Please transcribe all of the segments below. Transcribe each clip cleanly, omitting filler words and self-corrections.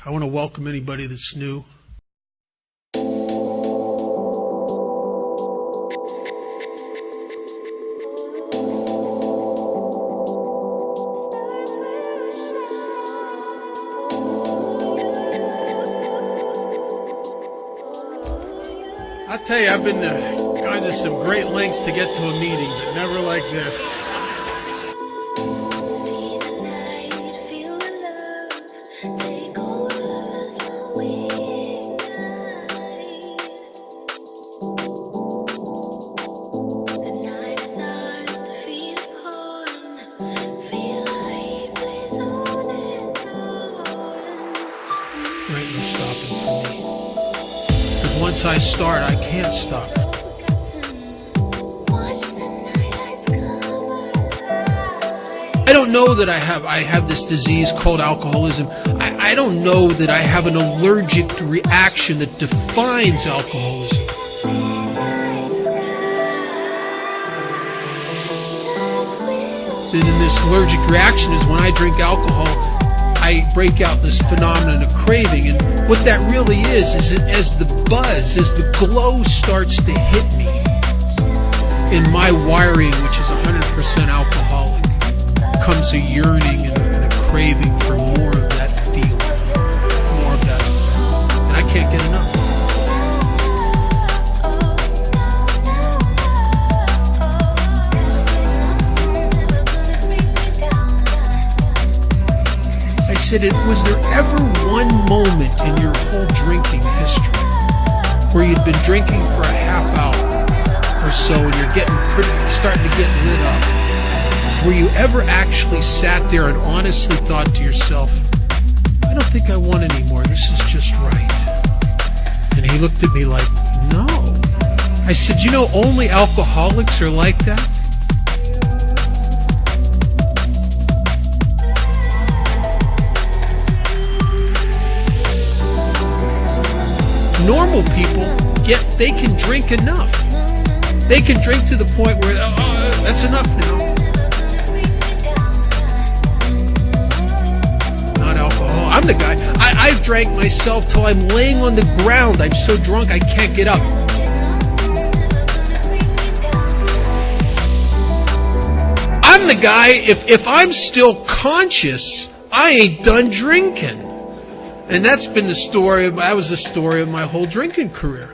I want to welcome anybody that's new. I'll tell you, I've been gone to some great lengths to get to a meeting, but never like this. Right, you're stopping for me. Because once I start, I can't stop. I don't know that I have this disease called alcoholism. I don't know that I have an allergic reaction that defines alcoholism. And this allergic reaction is when I drink alcohol, I break out this phenomenon of craving, and what that really is as the buzz, as the glow starts to hit me in my wiring, which is 100% alcoholic, comes a yearning and a craving for more of that feeling, more of that, and I can't get enough. I said, was there ever one moment in your whole drinking history where you'd been drinking for a half hour or so and you're starting to get lit up, where you ever actually sat there and honestly thought to yourself, I don't think I want any more, this is just right? And he looked at me like, no. I said, only alcoholics are like that? Normal people they can drink enough. They can drink to the point where, that's enough now. Not alcohol. I'm the guy. I've drank myself till I'm laying on the ground. I'm so drunk I can't get up. I'm the guy, if I'm still conscious, I ain't done drinking. And that was the story of my whole drinking career.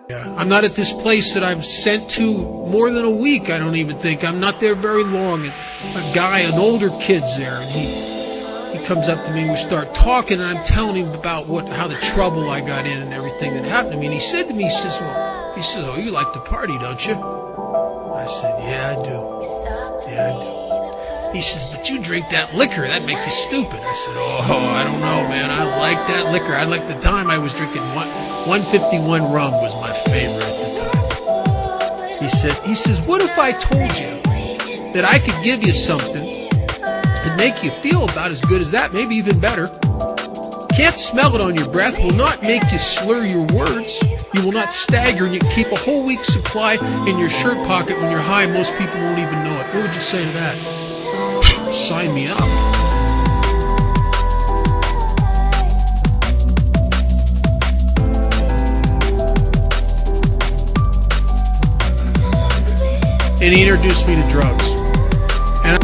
Yeah, I'm not at this place that I'm sent to more than a week, I don't even think. I'm not there very long. And an older kid's there, and he comes up to me and we start talking, and I'm telling him about how the trouble I got in and everything that happened to me. And he said to me, he says, oh, you like to party, don't you? I said, yeah, I do. Yeah, I do. He says, but you drink that liquor, that makes you stupid. I said, I don't know, man. I like that liquor. I like the time I was drinking 151 rum was my favorite at the time. He says, what if I told you that I could give you something and make you feel about as good as that, maybe even better? Can't smell it on your breath, will not make you slur your words. You will not stagger, and you can keep a whole week's supply in your shirt pocket when you're high. Most people won't even know it. What would you say to that? Sign me up. And he introduced me to drugs. And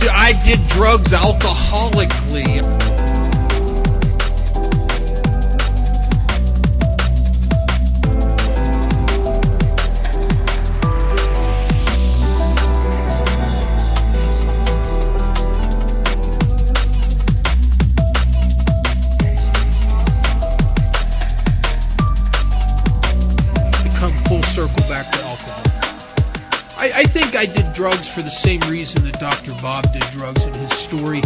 I did drugs alcoholically. Come full circle back to alcohol. I think I did drugs for the same reason that Dr. Bob did drugs in his story.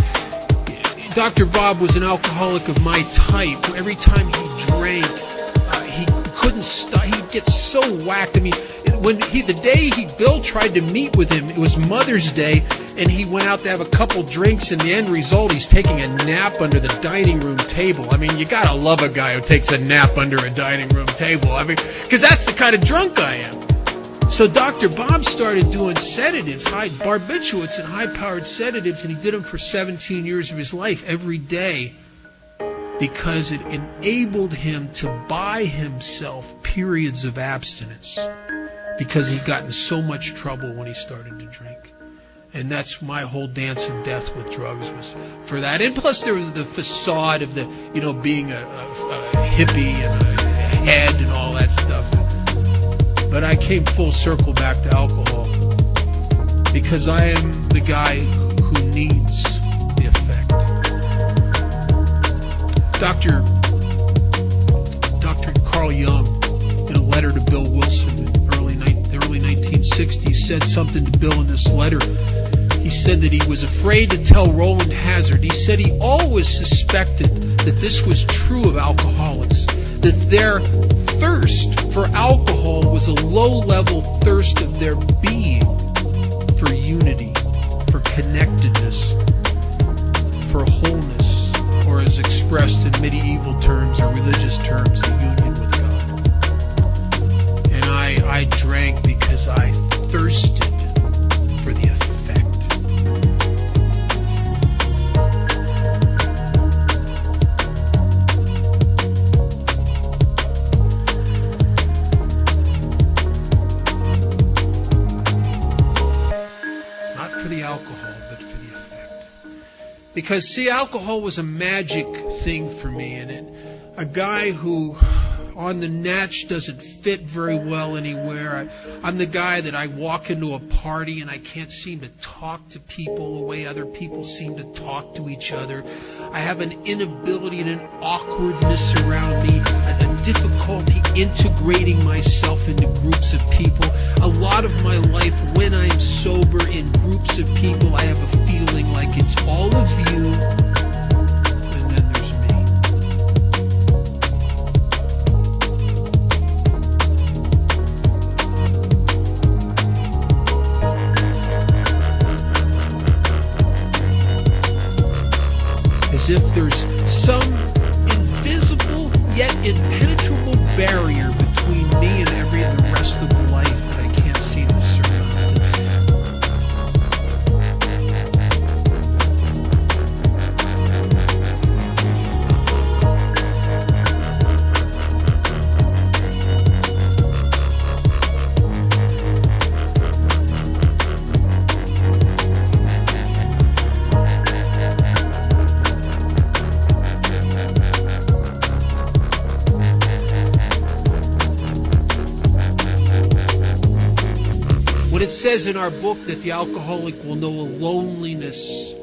Dr. Bob was an alcoholic of my type. Every time he drank, he couldn't wouldn't stop. He'd get so whacked. I mean, the day Bill tried to meet with him, it was Mother's Day, and he went out to have a couple drinks, and the end result, he's taking a nap under the dining room table. I mean, you gotta love a guy who takes a nap under a dining room table. I mean, because that's the kind of drunk I am. So Dr. Bob started doing sedatives, barbiturates and high-powered sedatives, and he did them for 17 years of his life every day because it enabled him to buy himself periods of abstinence because he'd gotten so much trouble when he started to drink. And that's my whole dance of death with drugs was for that. And plus there was the facade of being a hippie and a head and all that stuff. But I came full circle back to alcohol because I am the guy who needs the effect. Dr. Carl Jung, in a letter to Bill Wilson in the early 1960s, said something to Bill in this letter. He said that he was afraid to tell Roland Hazard. He said he always suspected that this was true of alcoholics, that their thirst for alcohol was a low-level thirst of their being for unity, for connectedness, for wholeness, or as expressed in medieval terms or religious terms, a union with God. And I drank because I thirsted for the effect. Alcohol, but for the effect. Because, see, alcohol was a magic thing for me, and a guy who on the natch doesn't fit very well anywhere. I'm the guy that I walk into a party and I can't seem to talk to people the way other people seem to talk to each other. I have an inability and an awkwardness around me, a difficulty integrating myself into groups of people. A lot of my life when I'm sober in groups of people, I have a feeling like it's all of you and then there's me. As if there's some invisible yet impenetrable barrier between me and the rest of life that I can't seem to surmount. It says in our book that the alcoholic will know a loneliness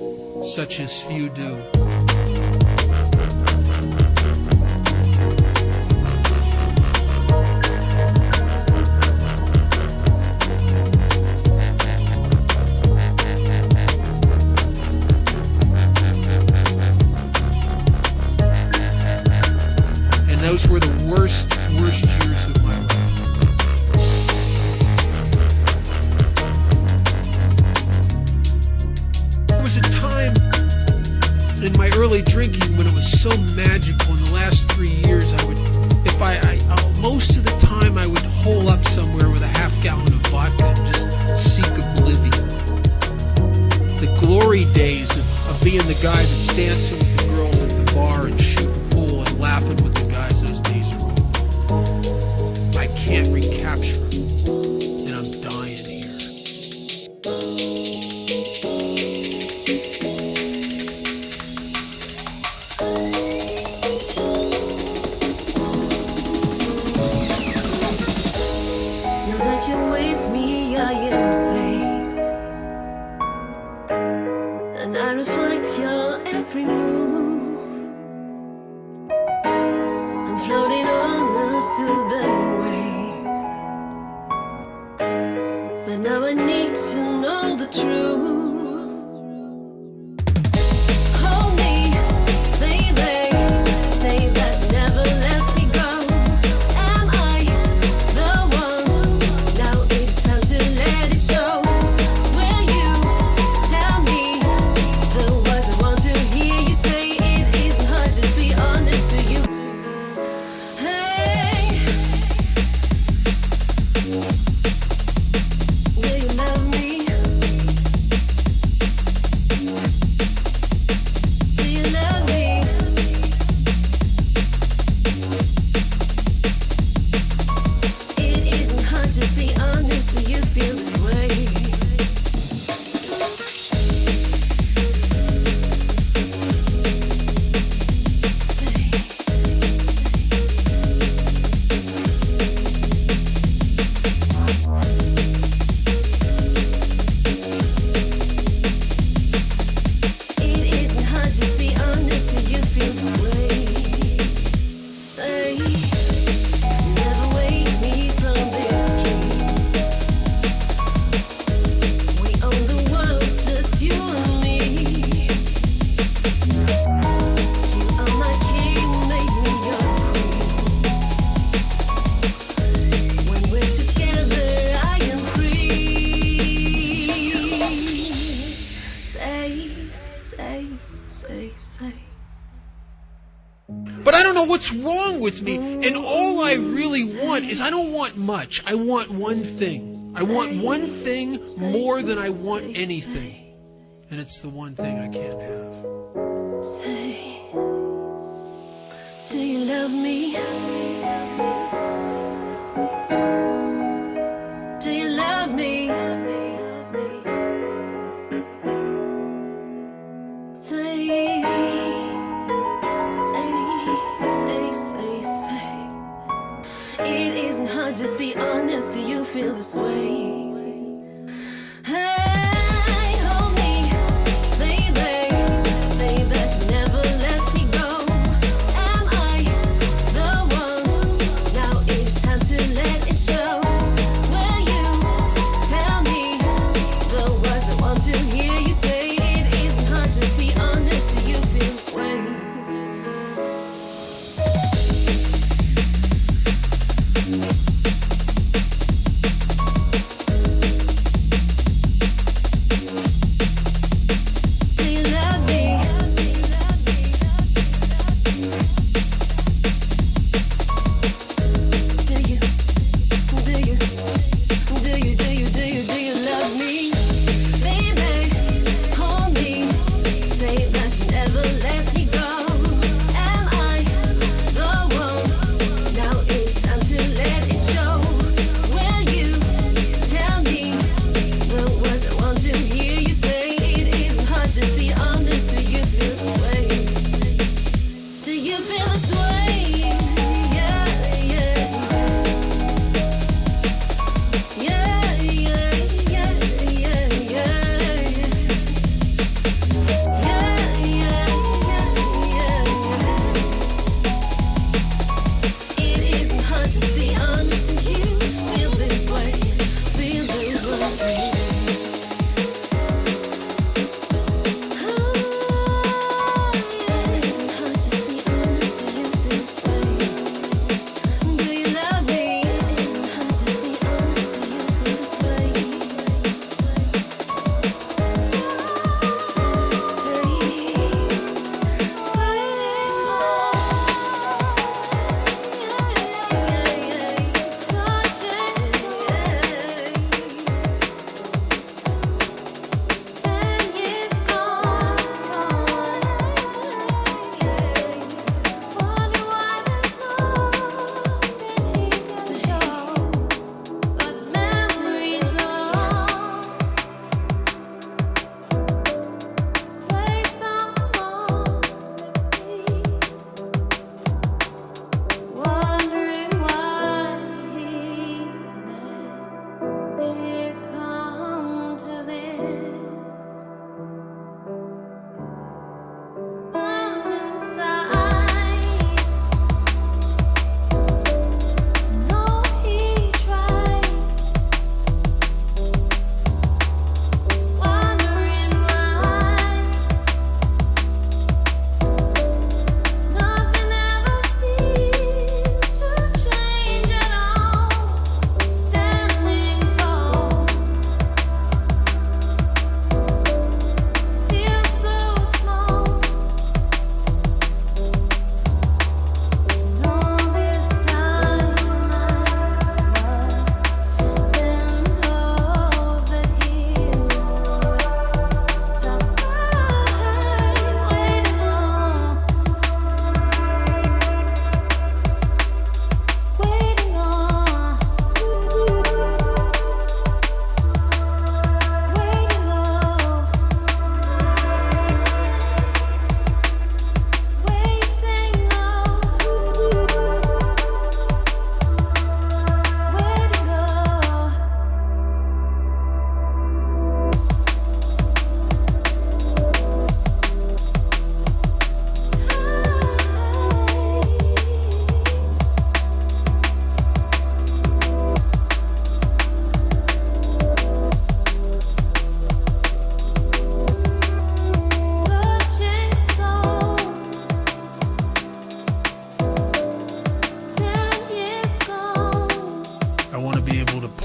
such as few do. And those were the worst years of my life. In my early drinking, when it was so magical, in the last 3 years, most of the time I would hole up somewhere with a half gallon of vodka and just seek oblivion. The glory days of being the guy that's dancing with the girls at the bar and shooting pool and laughing with the guys, those days are over. I can't recapture them, and I'm dying here. You're with me, I am safe, and I reflect your every move. I'm floating on a soothing wave, but now I need to know the truth. Hold me, baby, say that you never let me go. Am I what's wrong with me? And all I really want is, I don't want much. I want one thing. I want one thing more than I want anything. And it's the one thing I can't have. Say, do you love me? Do you love me? Say, it isn't hard, just be honest. Do you feel this way?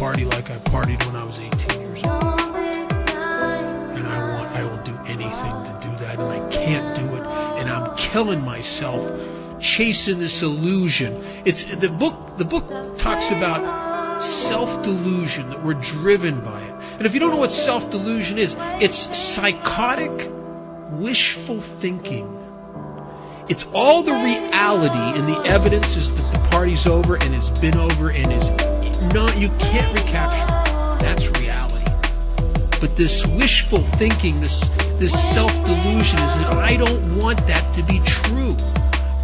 party like I partied when I was 18 years old. And I will do anything to do that, and I can't do it, and I'm killing myself chasing this illusion. It's the book talks about self-delusion, that we're driven by it. And if you don't know what self-delusion is, it's psychotic, wishful thinking. It's all the reality, and the evidence is that the party's over and has been over and is not, you can't recapture it. That's reality. But this wishful thinking, this self-delusion is that I don't want that to be true.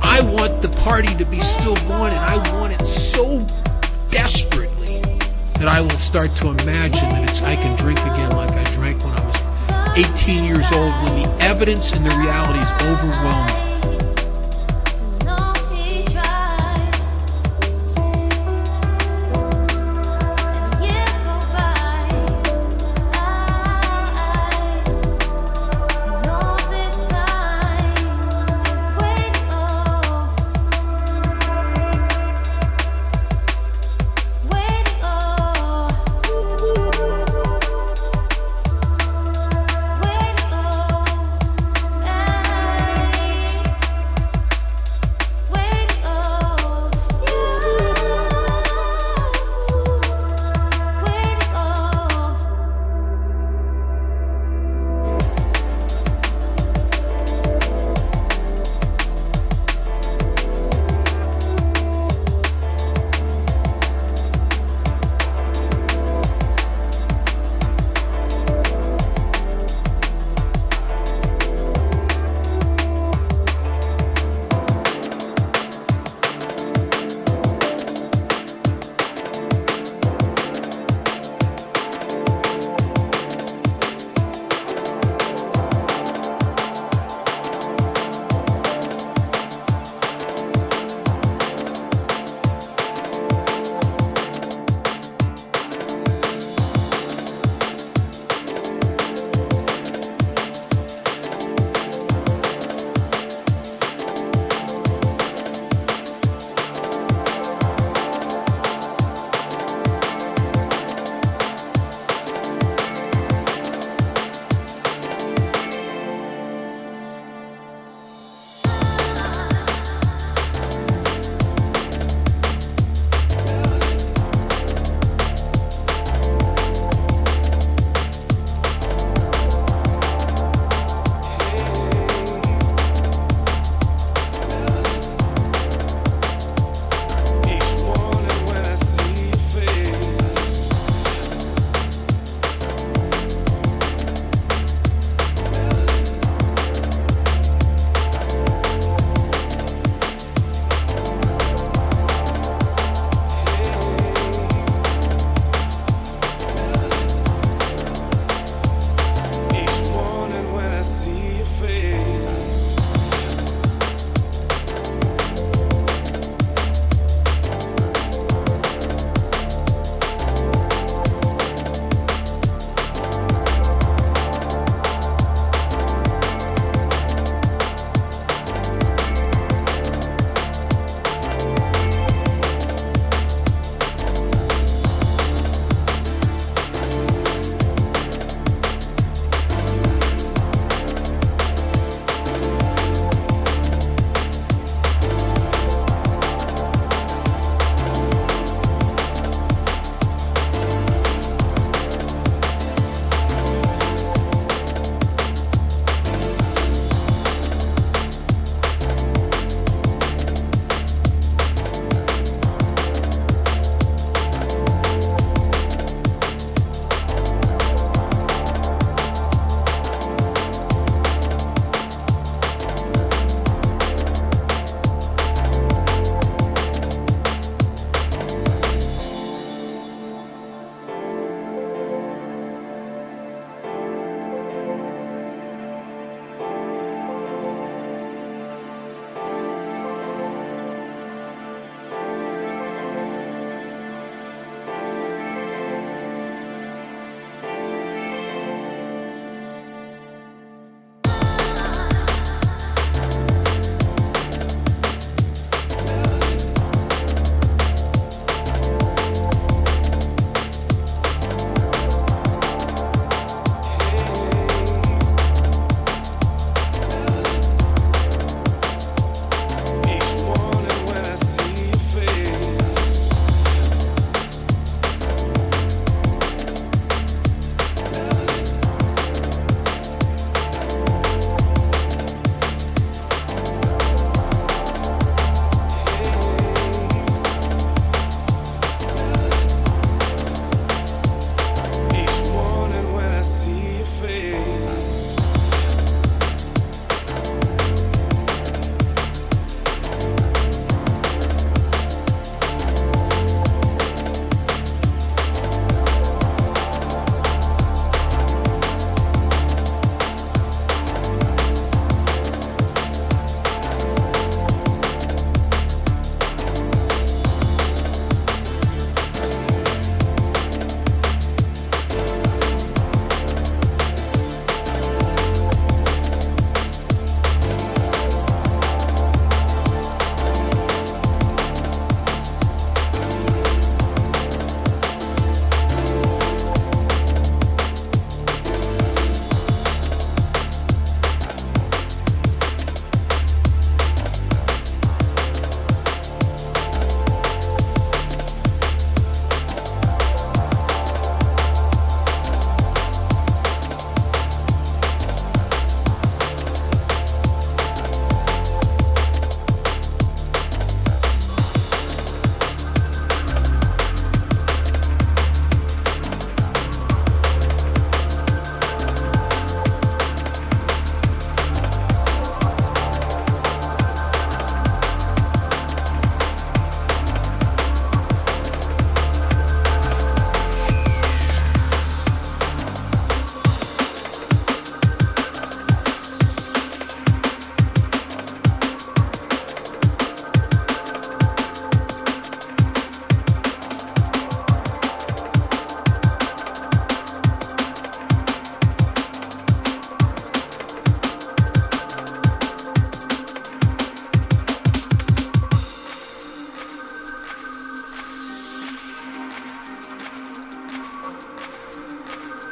I want the party to be still going, and I want it so desperately that I will start to imagine that I can drink again like I drank when I was 18 years old, when the evidence and the reality is overwhelming.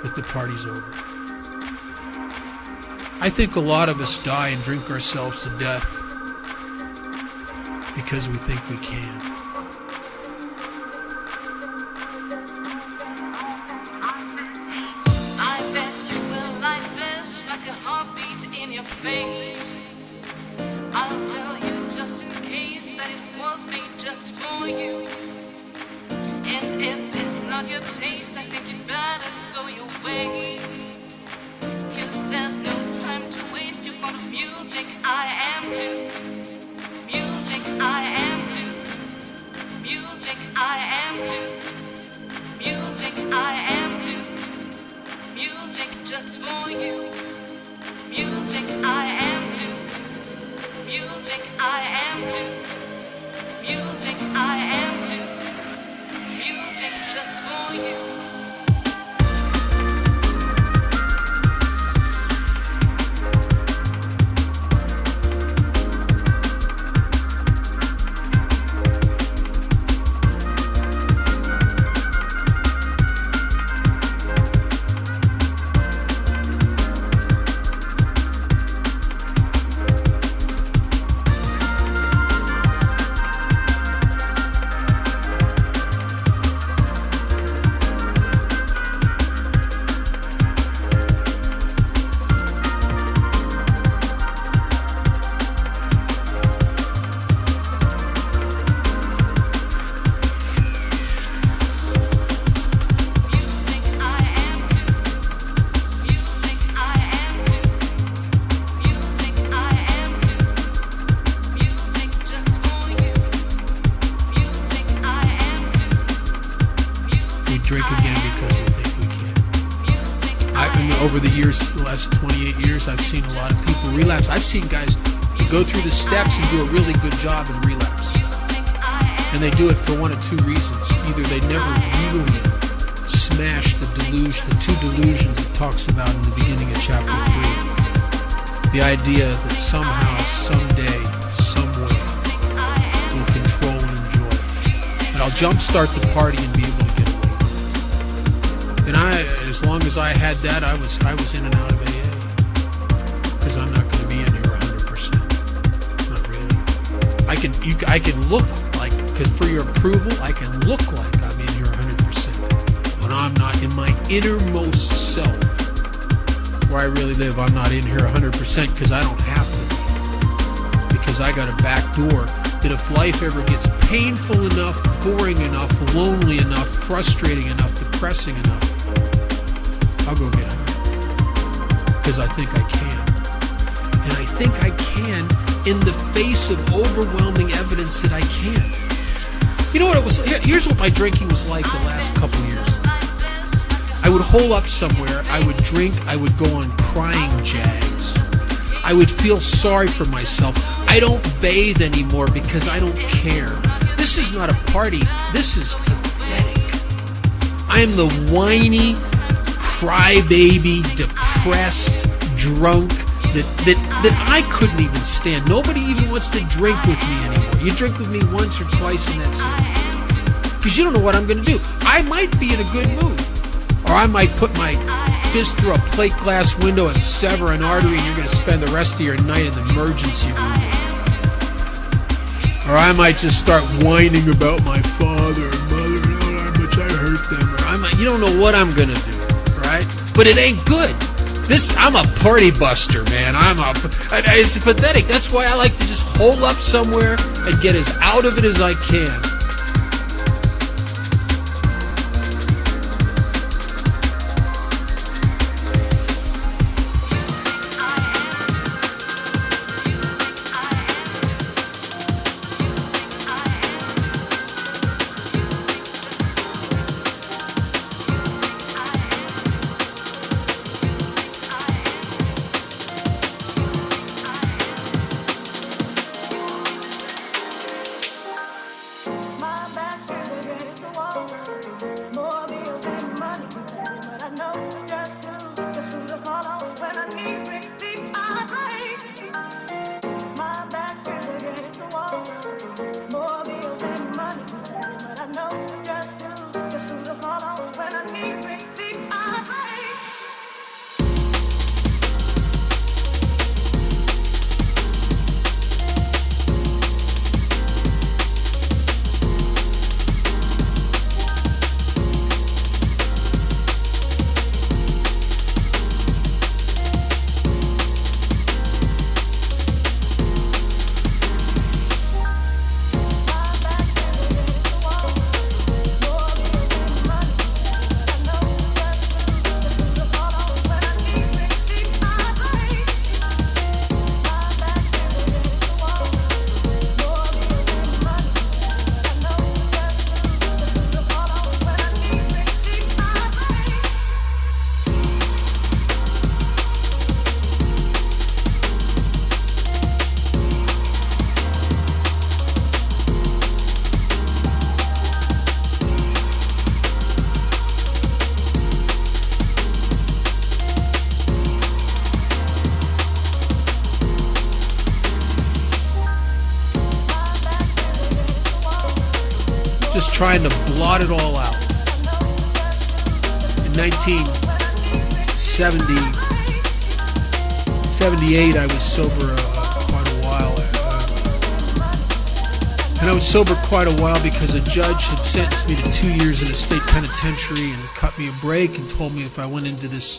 but the party's over. I think a lot of us die and drink ourselves to death because we think we can. I bet you will like this, like a heartbeat in your face. I'll tell you just in case that it was made just for you. And if it's not your taste, I think you'd better go your way. 'Cause there's no time to waste, you're fond of music, I am too. Music, I am too. Music, I am too. Music, I am too. Music just for you. Music, I am too. Music, I am too. Music, I am too. Music just for you. Drink again because we think we can. Over the years, the last 28 years, I've seen a lot of people relapse. I've seen guys go through the steps and do a really good job and relapse. And they do it for one of two reasons. Either they never really smash the two delusions it talks about in the beginning of chapter 3. The idea that somehow, someday, somewhere, we'll control and enjoy. And I'll jumpstart the party and be able to get away. And as long as I had that, I was in and out of AA. Because I'm not going to be in here 100%. Not really. I can look like, because for your approval, I can look like I'm in here 100%. But I'm not in my innermost self, where I really live. I'm not in here 100% because I don't have to. Because I got a back door that if life ever gets painful enough, boring enough, lonely enough, frustrating enough, depressing enough, I'll go get high. Because I think I can. And I think I can in the face of overwhelming evidence that I can. You know what it was? Here's what my drinking was like the last couple years. I would hole up somewhere, I would drink, I would go on crying jags. I would feel sorry for myself. I don't bathe anymore because I don't care. This is not a party, this is pathetic. I am the whiny, crybaby, depressed, drunk that I couldn't even stand. Nobody even wants to drink with me anymore. You drink with me once or twice and that's it. Because you don't know what I'm going to do. I might be in a good mood. Or I might put my fist through a plate glass window and sever an artery and you're going to spend the rest of your night in the emergency room. Or I might just start whining about my father or mother and how much I hurt them. Or you don't know what I'm going to do, right? But it ain't good. I'm a party buster, man. It's pathetic. That's why I like to just hole up somewhere and get as out of it as I can. just trying to blot it all out. In 1978, I was sober quite a while. And I was sober quite a while because a judge had sentenced me to 2 years in a state penitentiary and cut me a break and told me if I went into this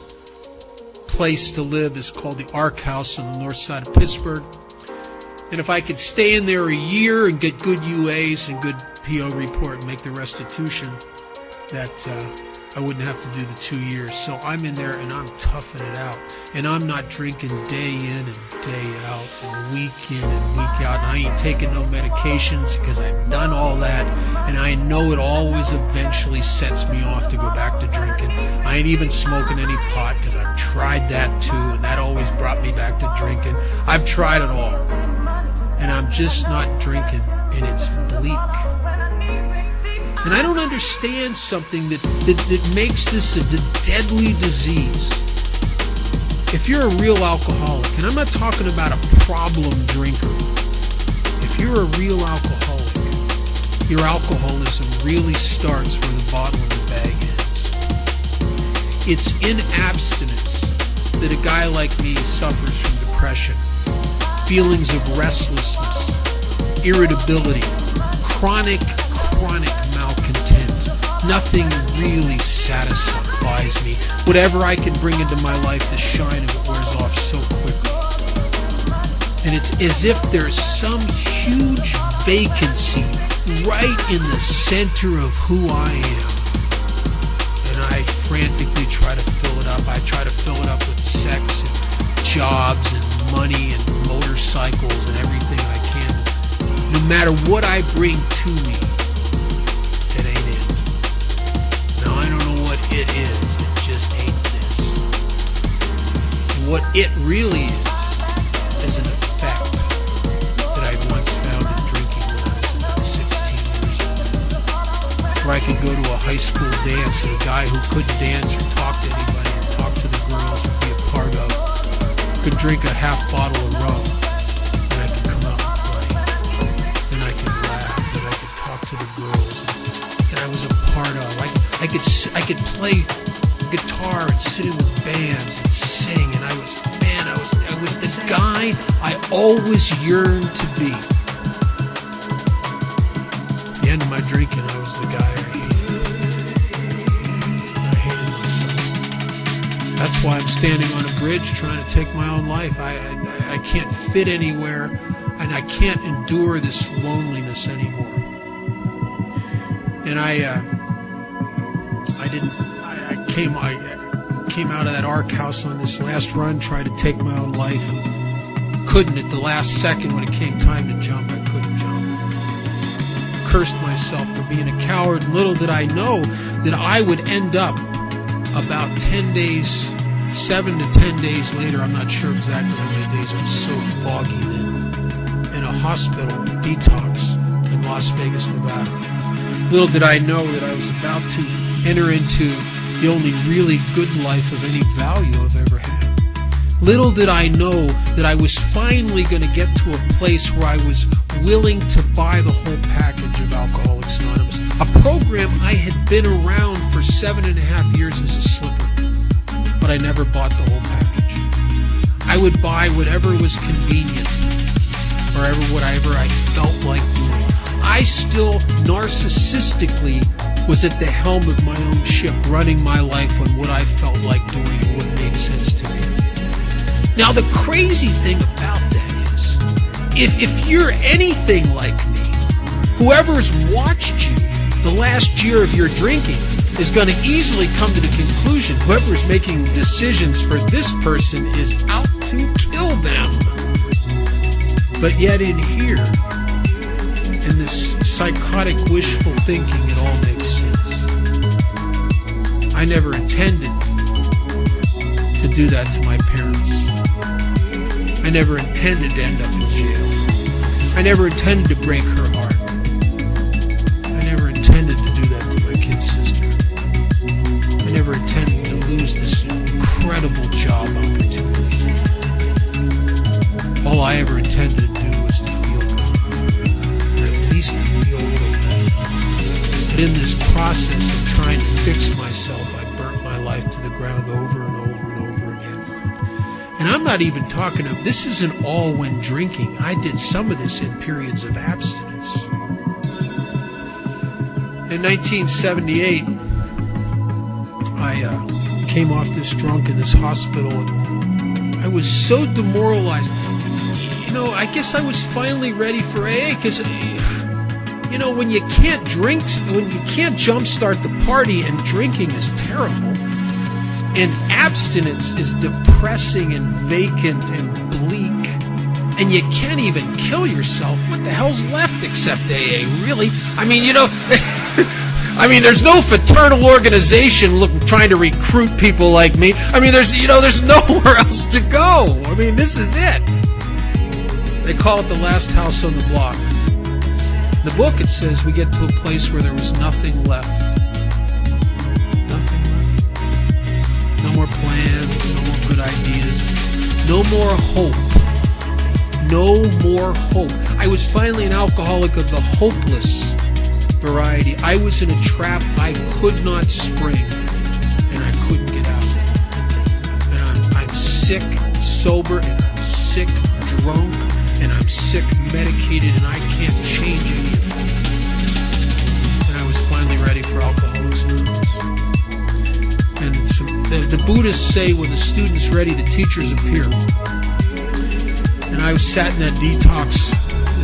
place to live, it's called the Ark House on the north side of Pittsburgh, and if I could stay in there a year and get good UAs and good PO report and make the restitution, that I wouldn't have to do the 2 years. So I'm in there and I'm toughing it out. And I'm not drinking day in and day out and week in and week out. And I ain't taking no medications because I've done all that. And I know it always eventually sets me off to go back to drinking. I ain't even smoking any pot because I've tried that too. And that always brought me back to drinking. I've tried it all. And I'm just not drinking. And it's bleak. And I don't understand something that makes this a deadly disease. If you're a real alcoholic, and I'm not talking about a problem drinker, if you're a real alcoholic, your alcoholism really starts where the bottle and the bag ends. It's in abstinence that a guy like me suffers from depression, feelings of restlessness, irritability, chronic malcontent. Nothing really satisfies me. Whatever I can bring into my life, the shine of it wears off so quickly. And it's as if there's some huge vacancy right in the center of who I am. And I frantically try to fill it up. I try to fill it up with sex and jobs and money and motorcycles and everything I can. No matter what I bring to me, it ain't it. Now I don't know what it is. It just ain't this. And what it really is an effect that I once found in drinking when I was about 16 years old. Where I could go to a high school dance and a guy who couldn't dance or talk to anybody or talk to the girls or be a part of could drink a half bottle of rum and I could come out and play. And I could laugh and I could talk to the girls that I was a part of. I could play guitar and sit in with bands and sing, and I was the guy I always yearned to be. At the end of my drinking, I was the guy I hated myself. That's why I'm standing on a bridge trying to take my own life. I can't fit anywhere, and I can't endure this loneliness anymore. And I came out of that Ark House on this last run, tried to take my own life, and couldn't. At the last second when it came time to jump, I couldn't jump. Cursed myself for being a coward. Little did I know that I would end up about 10 days, 7 to 10 days later, I'm not sure exactly how many days, I'm so foggy then, in a hospital detox in Las Vegas, Nevada. Little did I know that I was about to enter into the only really good life of any value I've ever had. Little did I know that I was finally going to get to a place where I was willing to buy the whole package of Alcoholics Anonymous, a program I had been around for 7.5 years as a slipper, but I never bought the whole package. I would buy whatever was convenient, or whatever I felt like doing. I still narcissistically was at the helm of my own ship, running my life on what I felt like doing and what made sense to me. Now, the crazy thing about that is, if you're anything like me, whoever's watched you the last year of your drinking is going to easily come to the conclusion whoever's making decisions for this person is out to kill them. But yet in here, in this psychotic wishful thinking, it all makes sense. I never intended to do that to my parents. I never intended to end up in jail. I never intended to break her heart. I never intended to do that to my kid sister. I never intended to lose this incredible job opportunity. All I ever intended to do was to feel good. Or at least to feel a little better. But in this process of trying to fix myself, I burnt my life to the ground over and over and over again. And I'm not even talking of, this isn't all when drinking. I did some of this in periods of abstinence. In 1978, I came off this drunk in this hospital, and I was so demoralized. You know, I guess I was finally ready for AA, because, you know, when you can't drink, when you can't jumpstart the party, and drinking is terrible, and abstinence is depressing and vacant and bleak, and you can't even kill yourself, what the hell's left except AA, really? I mean, you know, I mean, there's no fraternal organization trying to recruit people like me. I mean, there's nowhere else to go. I mean, this is it. They call it the last house on the block. In the book, it says we get to a place where there was nothing left. Nothing left. No more plans, no more good ideas, no more hope. No more hope. I was finally an alcoholic of the hopeless variety. I was in a trap I could not spring, and I couldn't get out. And I'm sick, sober, and I'm sick, drunk, and I'm sick, medicated, and I can't change any of it. And I was finally ready for Alcoholics Anonymous. And the Buddhists say when the student's ready, the teachers appear. And I sat in that detox.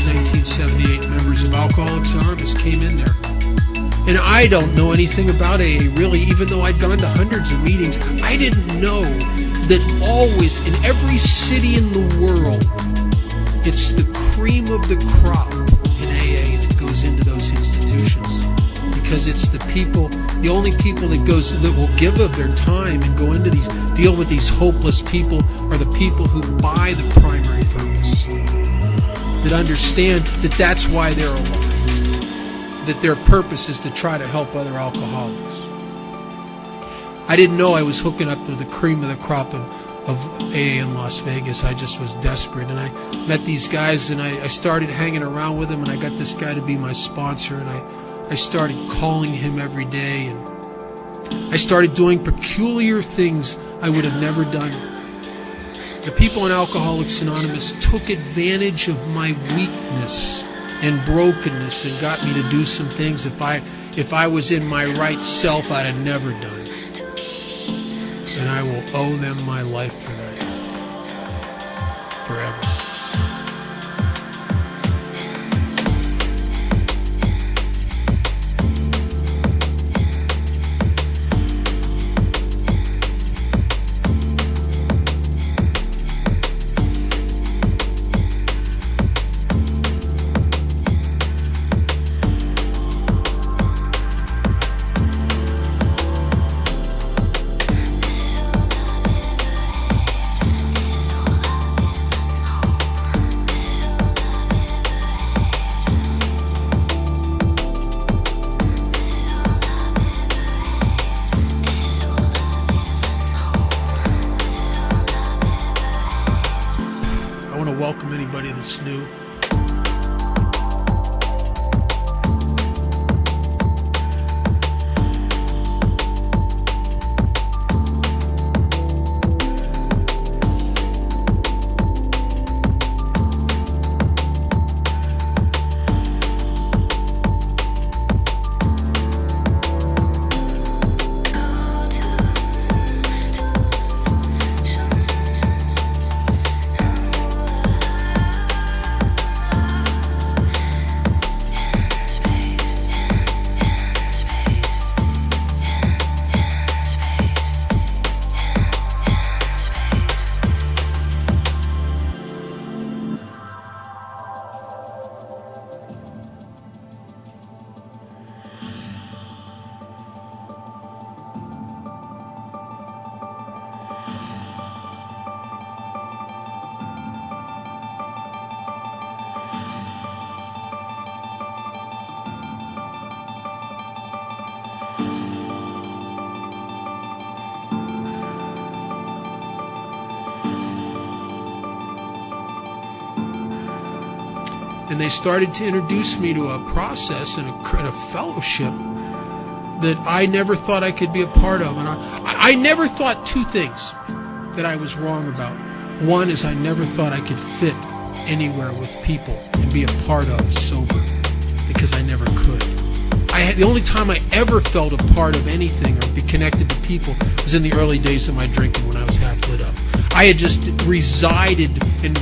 The 1978 members of Alcoholics Anonymous came in there. And I don't know anything about AA, really, even though I'd gone to hundreds of meetings. I didn't know that always, in every city in the world, it's the cream of the crop in AA that goes into those institutions. Because it's the people, the only people that will give of their time and go into these, deal with these hopeless people, are the people who buy the primary purpose. That understand that that's why they're alive. That their purpose is to try to help other alcoholics. I didn't know I was hooking up to the cream of the crop of AA in Las Vegas. I just was desperate. And I met these guys, and I started hanging around with them, and I got this guy to be my sponsor, and I started calling him every day, and I started doing peculiar things I would have never done. The people in Alcoholics Anonymous took advantage of my weakness and brokenness and got me to do some things if I was in my right self I'd have never done. And I will owe them my life for that. Forever. Welcome anybody that's new. And they started to introduce me to a process and a fellowship that I never thought I could be a part of. And I never thought two things that I was wrong about. One is I never thought I could fit anywhere with people and be a part of sober, because I never could. The only time I ever felt a part of anything or be connected to people was in the early days of my drinking, when I was half lit up. I had just resided and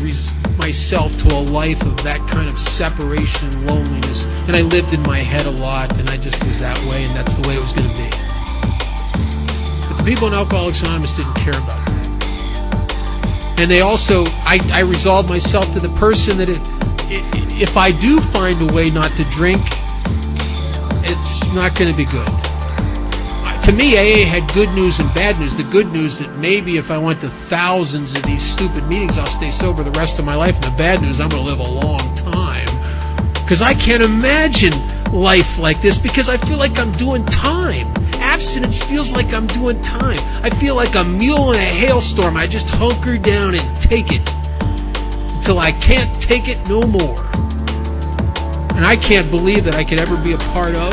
myself to a life of that kind of separation and loneliness, and I lived in my head a lot, and I just was that way, and that's the way it was going to be. But the people in Alcoholics Anonymous didn't care about that. And they also, I resolved myself to the person that if I do find a way not to drink, it's not going to be good. To me, AA had good news and bad news. The good news that maybe if I went to thousands of these stupid meetings, I'll stay sober the rest of my life. And the bad news, I'm going to live a long time. Because I can't imagine life like this, because I feel like I'm doing time. Abstinence feels like I'm doing time. I feel like a mule in a hailstorm. I just hunker down and take it until I can't take it no more. And I can't believe that I could ever be a part of,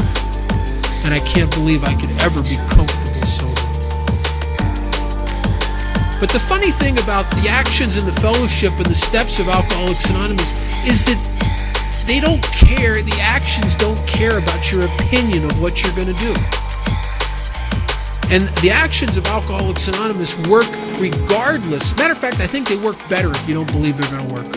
and I can't believe I could ever be comfortable sober. But the funny thing about the actions and the fellowship and the steps of Alcoholics Anonymous is that they don't care, the actions don't care about your opinion of what you're going to do. And the actions of Alcoholics Anonymous work regardless. Matter of fact, I think they work better if you don't believe they're going to work.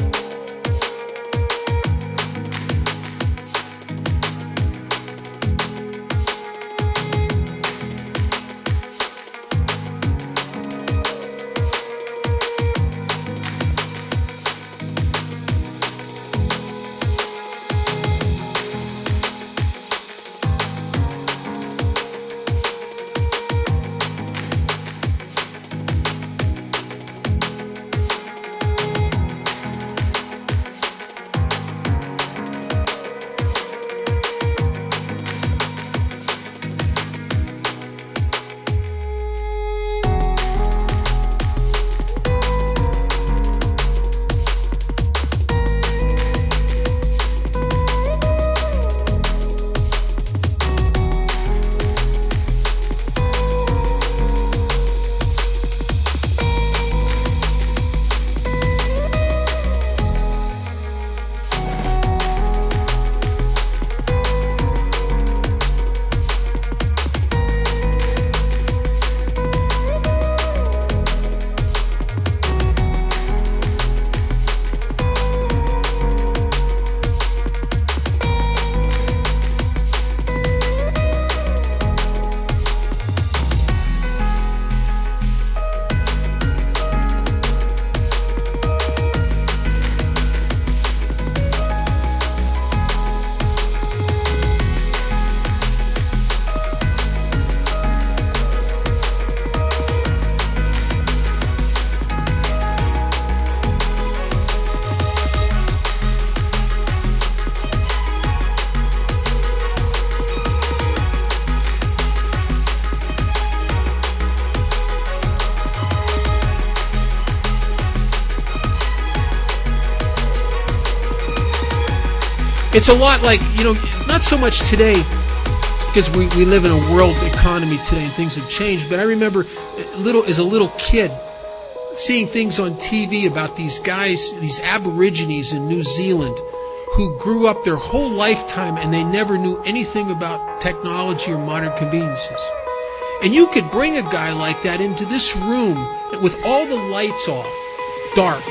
It's a lot like, not so much today, because we live in a world economy today and things have changed, but I remember as a little kid seeing things on TV about these guys, these Aborigines in New Zealand, who grew up their whole lifetime and they never knew anything about technology or modern conveniences. And you could bring a guy like that into this room with all the lights off, dark,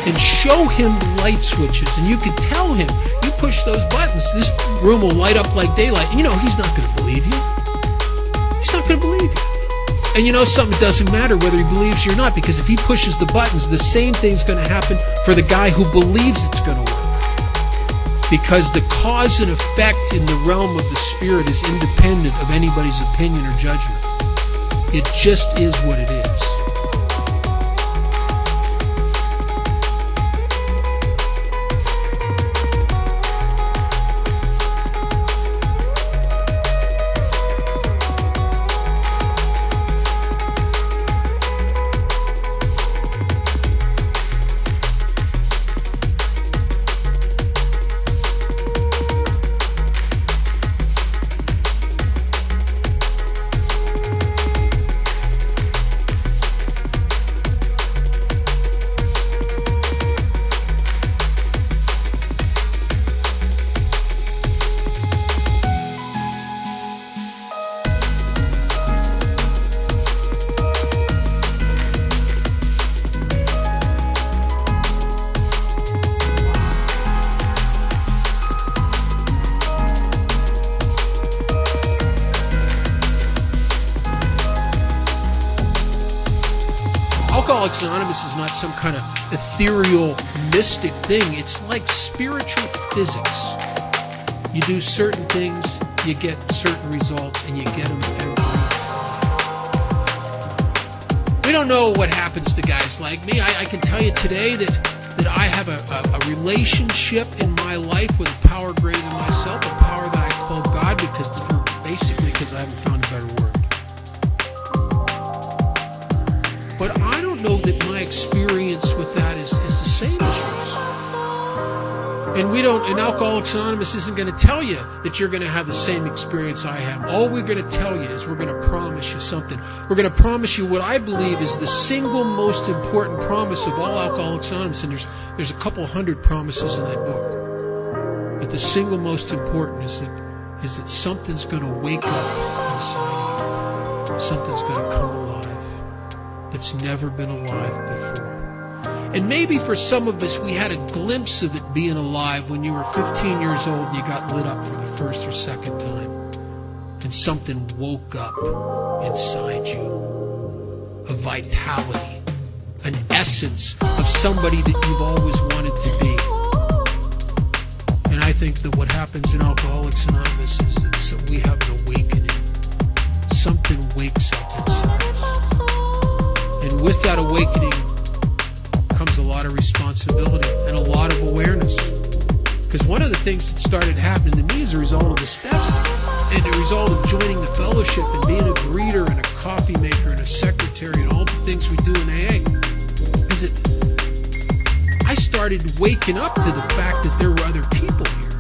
and show him light switches, and you could tell him, you push those buttons, this room will light up like daylight. He's not going to believe you. He's not going to believe you. And something, doesn't matter whether he believes you or not, because if he pushes the buttons, the same thing's going to happen for the guy who believes it's going to work. Because the cause and effect in the realm of the spirit is independent of anybody's opinion or judgment. It just is what it is. Alcoholics Anonymous is not some kind of ethereal, mystic thing. It's like spiritual physics. You do certain things, you get certain results, and you get them every time. We don't know what happens to guys like me. I can tell you today that I have a relationship in my life with a power greater than myself, a power that I call God, because I haven't found a better word. But I don't know that my experience with that is the same as yours. And Alcoholics Anonymous isn't going to tell you that you're going to have the same experience I have. All we're going to tell you is we're going to promise you something. We're going to promise you what I believe is the single most important promise of all Alcoholics Anonymous. And there's a couple hundred promises in that book. But the single most important is that something's going to wake up inside of you. Something's going to come alive that's never been alive before. And maybe for some of us, we had a glimpse of it being alive when you were 15 years old and you got lit up for the first or second time. And something woke up inside you. A vitality, an essence of somebody that you've always wanted to be. And I think that what happens in Alcoholics Anonymous is that we have an awakening. Something wakes up inside us. And with that awakening comes a lot of responsibility and a lot of awareness. Because one of the things that started happening to me as a result of the steps and a result of joining the fellowship and being a greeter and a coffee maker and a secretary and all the things we do in AA is that I started waking up to the fact that there were other people here.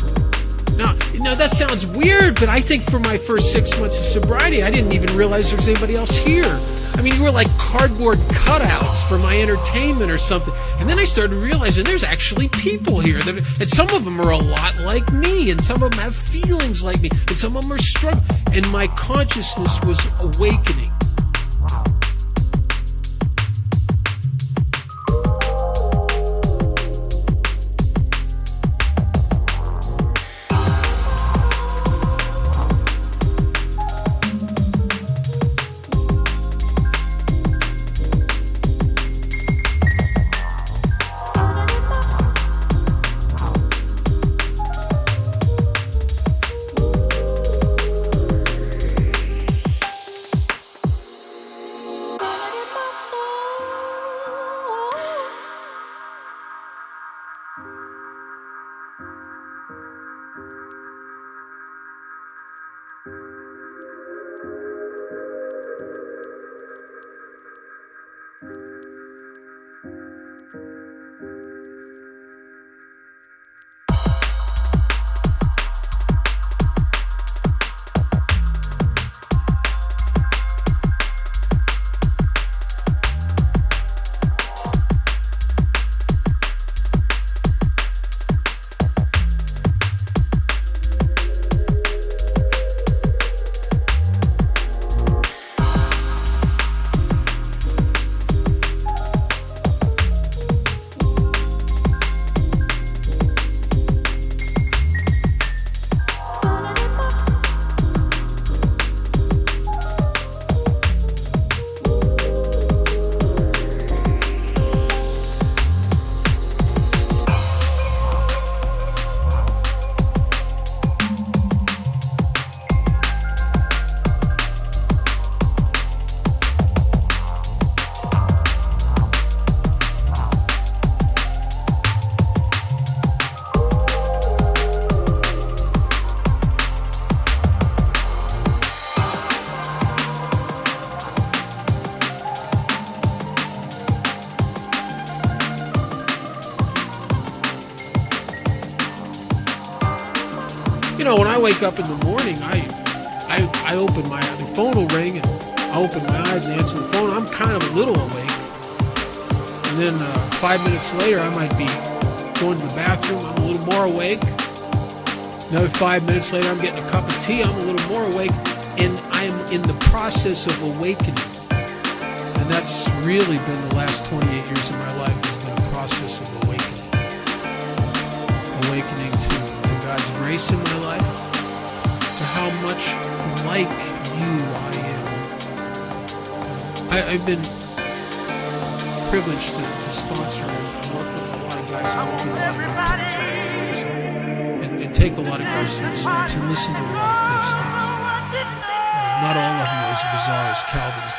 Now that sounds weird, but I think for my first 6 months of sobriety, I didn't even realize there was anybody else here. I mean, you were like cardboard cutouts for my entertainment or something. And then I started realizing there's actually people here. And some of them are a lot like me. And some of them have feelings like me. And some of them are struggling. And my consciousness was awakening. You know, when I wake up in the morning, I open the phone will ring, and I open my eyes and answer the phone. I'm kind of a little awake. And then 5 minutes later, I might be going to the bathroom. I'm a little more awake. Another 5 minutes later, I'm getting a cup of tea. I'm a little more awake. And I am in the process of awakening. And that's really been the last 28 years of my life, has been a process of awakening. Awakening to God's grace in my life, to how much like you I am. I've been privilege to sponsor and work with a lot of guys and work with a lot of narcotics and take a lot of guys through the steps and listen to a lot of fifth steps. Not all of them are as bizarre as Calvin's,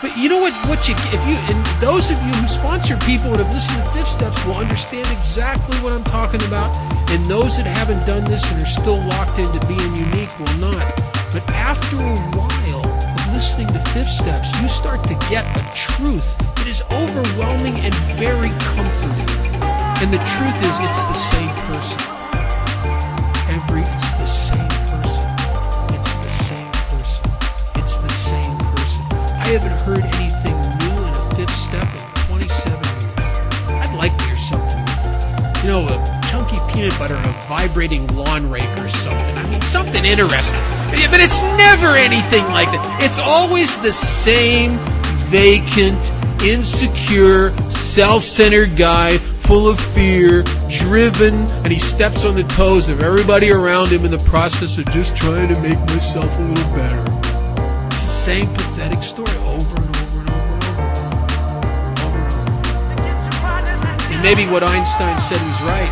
but you know what you, if you, and those of you who sponsor people and have listened to fifth steps will understand exactly what I'm talking about, and those that haven't done this and are still locked into being unique will not. But after a while of listening to fifth steps, you start to get a truth that is overwhelming and very comforting. And the truth is, it's the same person. It's the same person. It's the same person. It's the same person. I haven't heard anything new in a fifth step in 27 years. I'd like to hear something. You know, a chunky peanut butter and a vibrating lawn rake or something. I mean, something interesting. But it's never anything like that. It's always the same vacant, insecure, self-centered guy, full of fear, driven, and he steps on the toes of everybody around him in the process of just trying to make myself a little better. It's the same pathetic story over and over and over and over and over. And maybe what Einstein said was right.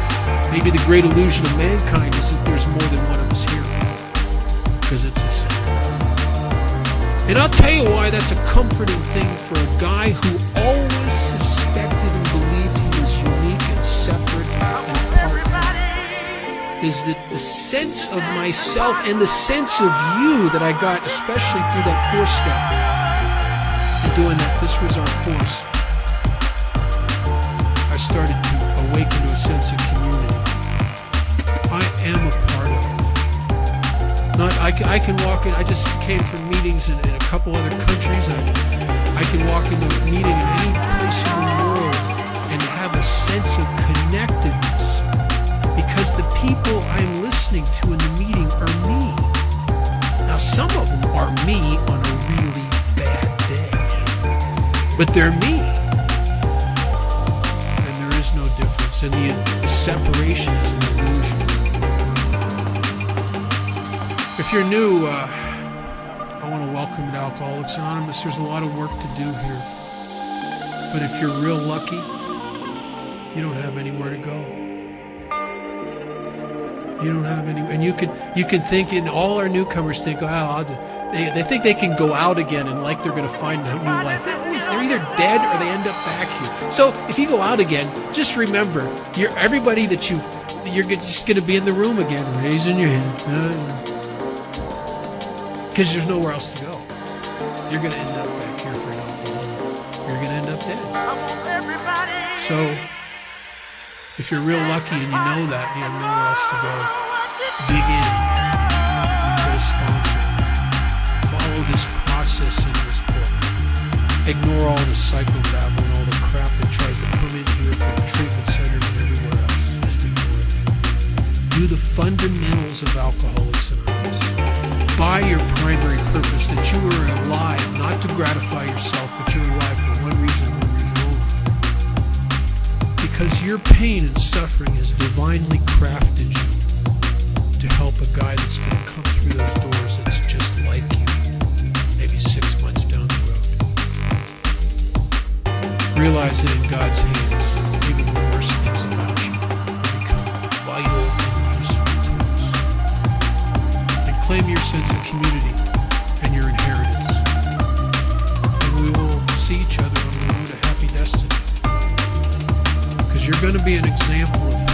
Maybe the great illusion of mankind is that there's more than one of us here. Because it's the same. And I'll tell you why that's a comforting thing for a guy who always suspected and believed he was unique and separate and apart from it, is that the sense of myself and the sense of you that I got, especially through that fourth step and doing that, this was our course, I started to awaken to a sense of community. I am a part of it. I can walk in. I just came from meetings in a couple other countries. I can walk into a meeting in any place in the world and have a sense of connectedness because the people I'm listening to in the meeting are me. Now, some of them are me on a really bad day, but they're me, and there is no difference. And the separation is an illusion. If you're new, I want to welcome you to Alcoholics Anonymous. There's a lot of work to do here. But if you're real lucky, you don't have anywhere to go. You don't have anywhere. And you can think, and all our newcomers think, they think they can go out again and like they're going to find a new life. They're either dead or they end up back here. So if you go out again, just remember, everybody that you're just going to be in the room again, raising your hand. Because there's nowhere else to go. You're going to end up back here for an alcoholic. You're going to end up dead. So, if you're real lucky and you know that, you have nowhere else to go, dig in. Get a sponsor. Follow this process in this book. Ignore all the psychobabble and all the crap that tries to come in here from the treatment centers and everywhere else. Just ignore it. Do the fundamentals of Alcoholics Anonymous. By your primary purpose, that you are alive, not to gratify yourself, but you're alive for one reason only. Because your pain and suffering has divinely crafted you to help a guy that's going to come through those doors that's just like you, maybe 6 months down the road. Realize that in God's hands, even the worst things about you become vital and useful tools. And claim your sense of community and your inheritance. And we will see each other on the road to happy destiny. Because you're going to be an example of